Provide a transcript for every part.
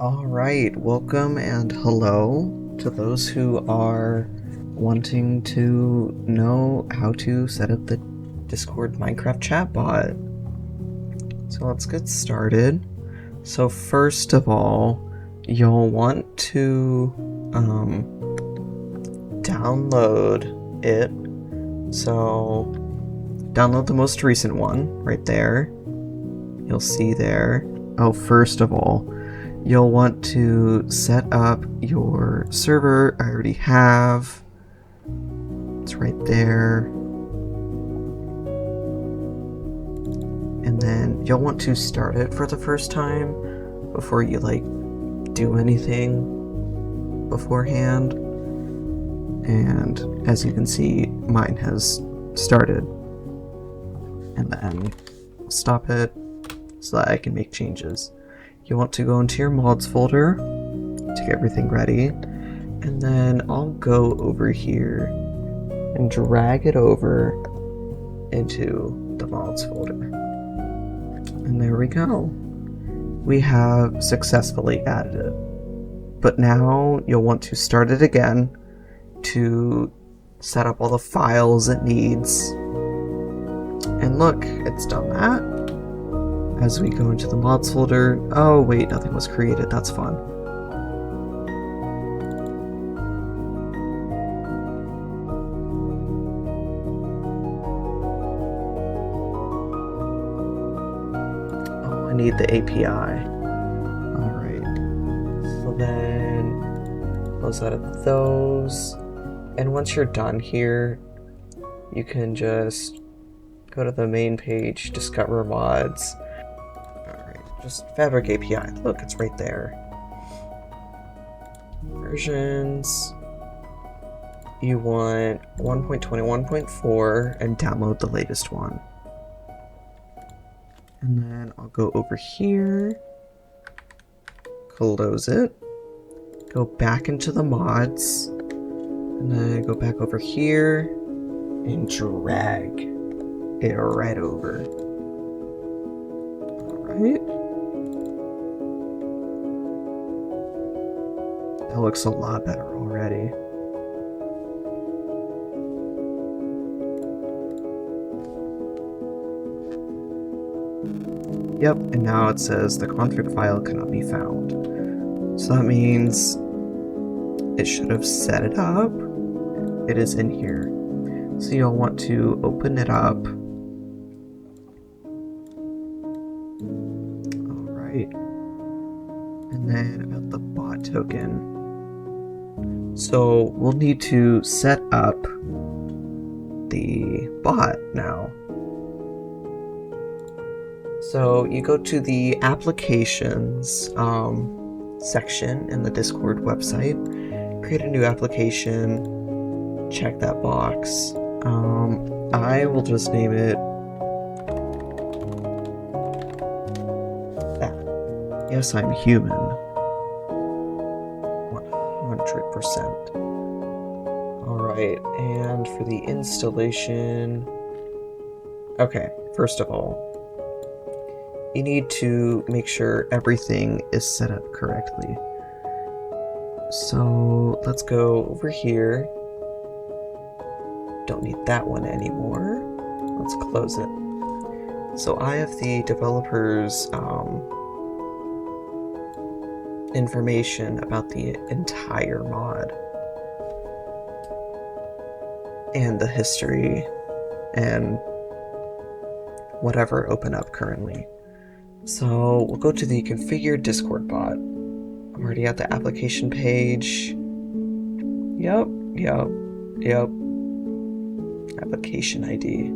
Alright, welcome and hello to those who are wanting to know how to set up the Discord Minecraft chatbot. So let's get started. So first of all, you'll want to download it. So download the most recent one right there. You'll see there. Oh, first of all, you'll want to set up your server. I already have. It's right there. And then you'll want to start it for the first time before you do anything beforehand. And as you can see, mine has started. And then stop it so that I can make changes. You want to go into your mods folder to get everything ready, and then I'll go over here and drag it over into the mods folder. And there we go. We have successfully added it. But now you'll want to start it again to set up all the files it needs. And look, it's done that. As we go into the mods folder, oh wait, nothing was created, that's fun. Oh, I need the API. Alright, so then close out of those. And once you're done here, you can just go to the main page, discover mods. Just Fabric API. Look, it's right there. Versions. You want 1.21.4 and download the latest one. And then I'll go over here, close it, go back into the mods, and then go back over here and drag it right over. Alright. That looks a lot better already. Yep, and now it says the config file cannot be found. So that means it should have set it up. It is in here. So you'll want to open it up. Alright. And then about the bot token. So we'll need to set up the bot now. So you go to the applications section in the Discord website, create a new application, check that box. I will just name it that. Yes, I'm human. 100%. Alright, and for the installation... Okay, first of all, you need to make sure everything is set up correctly. So let's go over here. Don't need that one anymore. Let's close it. So I have the developers information about the entire mod and the history and whatever open up currently. So we'll go to the configure Discord bot. I'm already at the application page. Yep. Application ID.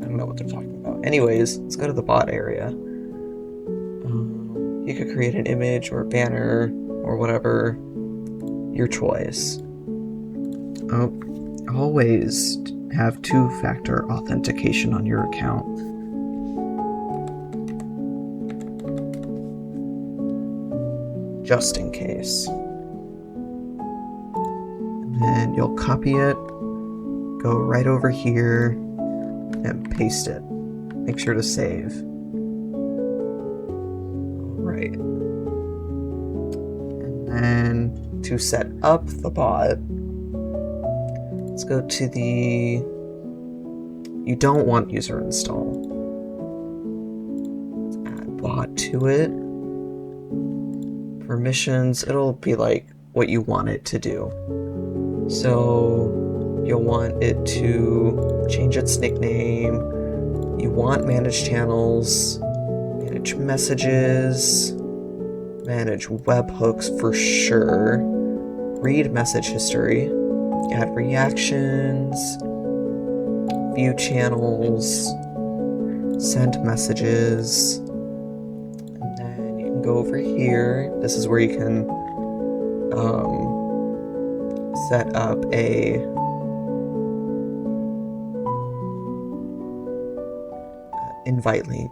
I don't know what they're talking about. Anyways, let's go to the bot area. You could create an image or a banner or whatever, your choice. Always have two-factor authentication on your account. Just in case. And then you'll copy it, go right over here, and paste it. Make sure to save. Alright. And then to set up the bot, let's go to the... You don't want user install. Let's add bot to it. Permissions, it'll be like what you want it to do. So you'll want it to change its nickname. You want manage channels, manage messages, manage webhooks for sure, read message history, add reactions, view channels, send messages, and then you can go over here. This is where you can set up a invite link.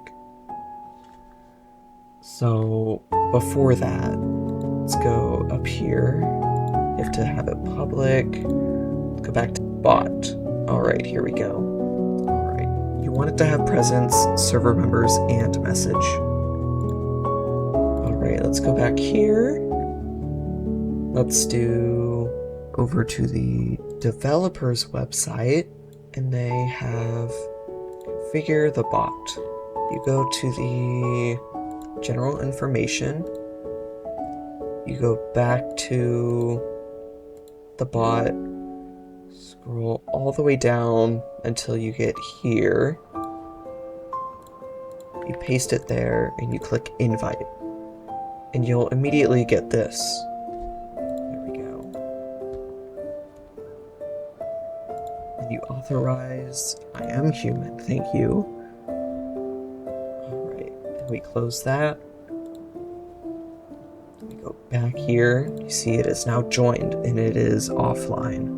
So before that, let's go up here. You have to have it public. Go back to bot. Alright, here we go. Alright, you want it to have presence, server members, and message. Alright, let's go back here. Let's do over to the developer's website, and they have configure the bot. You go to the general information, you go back to the bot, scroll all the way down until you get here, you paste it there, and you click invite, and you'll immediately get this. There we go. And you authorize, I am human, thank you. We close that. We go back here. You see it is now joined and it is offline.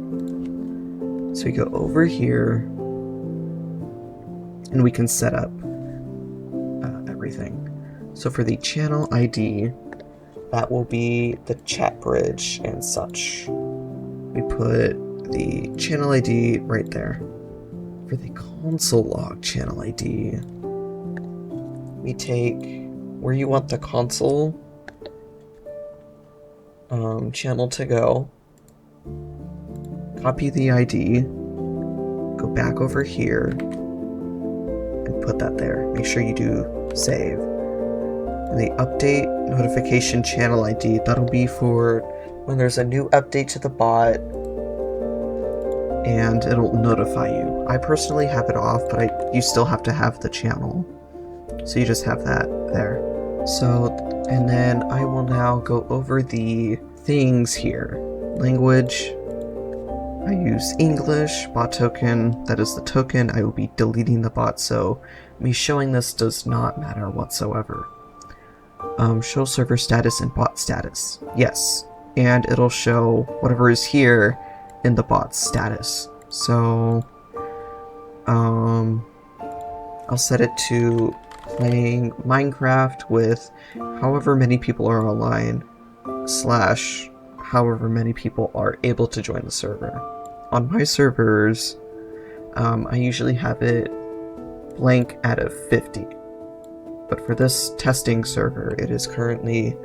So we go over here and we can set up everything. So for the channel ID, that will be the chat bridge and such. We put the channel ID right there. For the console log channel ID, we take where you want the console channel to go, copy the ID, go back over here, and put that there. Make sure you do save. And the update notification channel ID, that'll be for when there's a new update to the bot, and it'll notify you. I personally have it off, but you still have to have the channel. So you just have that there. So, and then I will now go over the things here. Language, I use English, bot token, that is the token. I will be deleting the bot, so me showing this does not matter whatsoever. Show server status and bot status, yes. And it'll show whatever is here in the bot's status. So, I'll set it to playing Minecraft with however many people are online / however many people are able to join the server. On my servers, I usually have it blank out of 50, but for this testing server, it is currently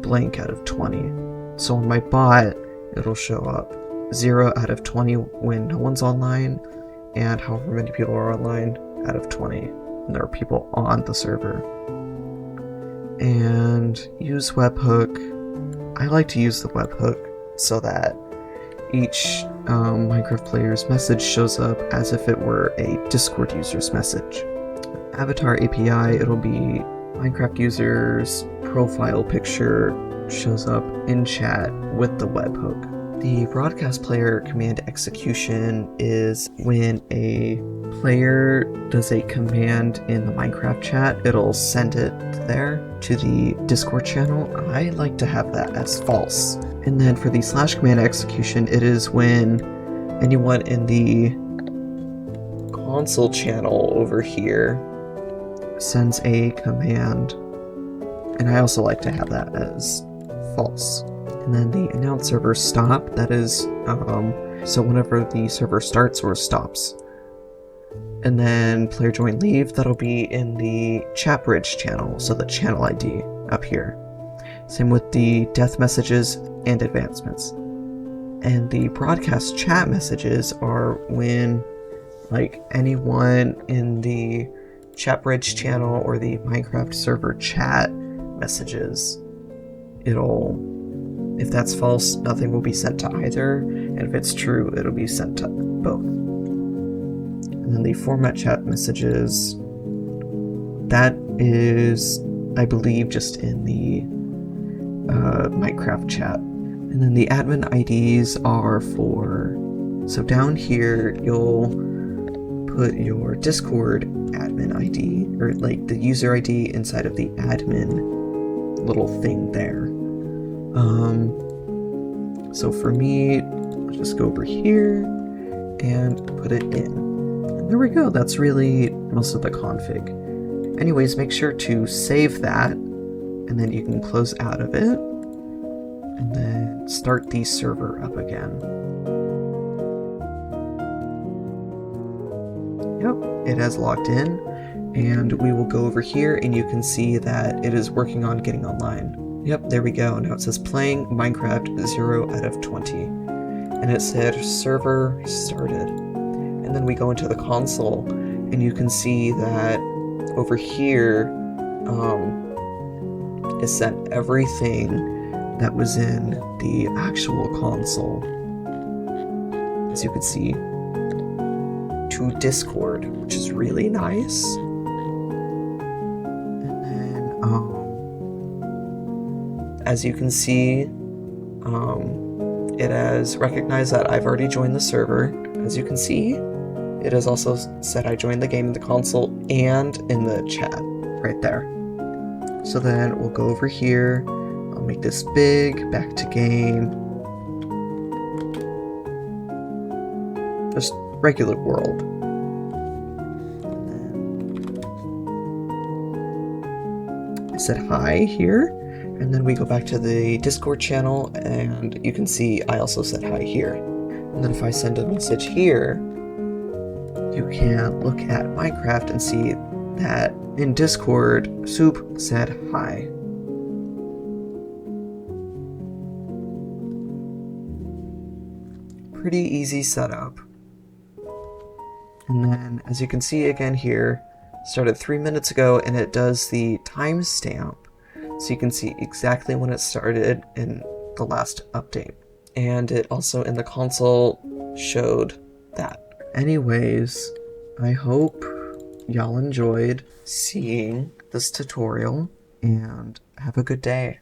blank out of 20. So on my bot, it'll show up 0 out of 20 when no one's online, and however many people are online out of 20. And there are people on the server. And use webhook. I like to use the webhook so that each Minecraft player's message shows up as if it were a Discord user's message. Avatar API, it'll be Minecraft user's profile picture shows up in chat with the webhook. The broadcast player command execution is when a player does a command in the Minecraft chat, it'll send it there to the Discord channel. I like to have that as false. And then for the / command execution, it is when anyone in the console channel over here sends a command. And I also like to have that as false. And then the announce server stop, that is, so whenever the server starts or stops. And then player join leave, that'll be in the chat bridge channel, so the channel ID. up here. Same with the death messages and advancements. And the broadcast chat messages are when like anyone in the chat bridge channel or the Minecraft server chat messages. If that's false, nothing will be sent to either, and if it's true, it'll be sent to both. And then the format chat messages, that is, I believe, just in the Minecraft chat. And then the admin IDs are so down here, you'll put your Discord admin ID, or like the user ID inside of the admin little thing there. So for me, I'll just go over here and put it in. And there we go, that's really most of the config. Anyways, make sure to save that, and then you can close out of it, and then start the server up again. Yep, it has logged in, and we will go over here and you can see that it is working on getting online. Yep, there we go. Now it says playing Minecraft 0 out of 20. And it said server started. And then we go into the console and you can see that over here it sent everything that was in the actual console, as you can see, to Discord, which is really nice. And then as you can see, it has recognized that I've already joined the server. As you can see, it has also said I joined the game in the console and in the chat right there. So then we'll go over here. I'll make this big, back to game. Just regular world. And then I said hi here. And then we go back to the Discord channel, and you can see I also said hi here. And then if I send a message here, you can look at Minecraft and see that in Discord, Soup said hi. Pretty easy setup. And then, as you can see again here, started 3 minutes ago, and it does the timestamp. So you can see exactly when it started in the last update. And it also in the console showed that. Anyways, I hope y'all enjoyed seeing this tutorial, and have a good day.